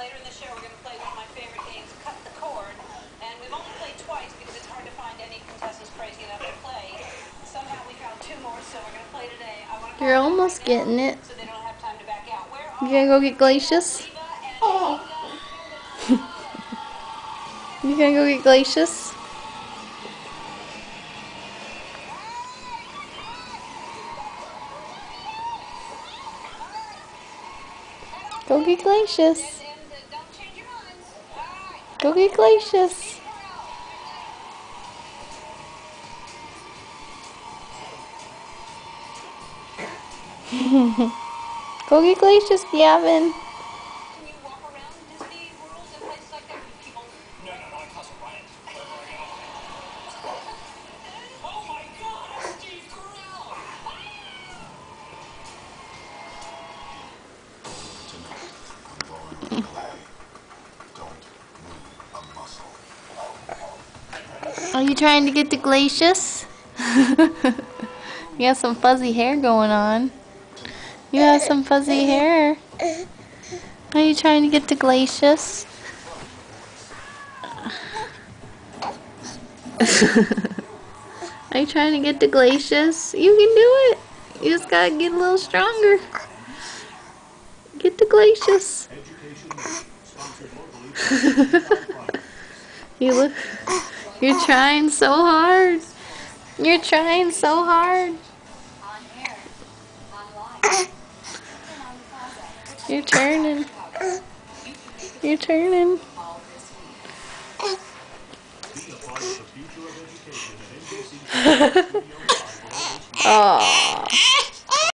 later in the show, we're going to play one of my favorite games, Cut the Cord. And we've only played twice because it's hard to find any contestants crazy enough to play. Somehow we found two more, so we're going to play today. You're almost getting it. So they don't have time to back out. You gonna go get Glacius? You gonna go get Glacius? Go get Glacius. Go get Glacius. Go get Glacius, Gavin. Can you walk around Disney World and places like that with people? No, I Castle Riot. Oh my God, it's Steve Carell! Tonight, I'm going to play. Don't move a muscle. Are you trying to get to Glacius? You have some fuzzy hair going on. You have some fuzzy hair. Are you trying to get to Glacius? Are you trying to get to Glacius? You can do it. You just gotta get a little stronger. Get to Glacius. You're trying so hard. You're trying so hard. You're turning. You're turning. Aww.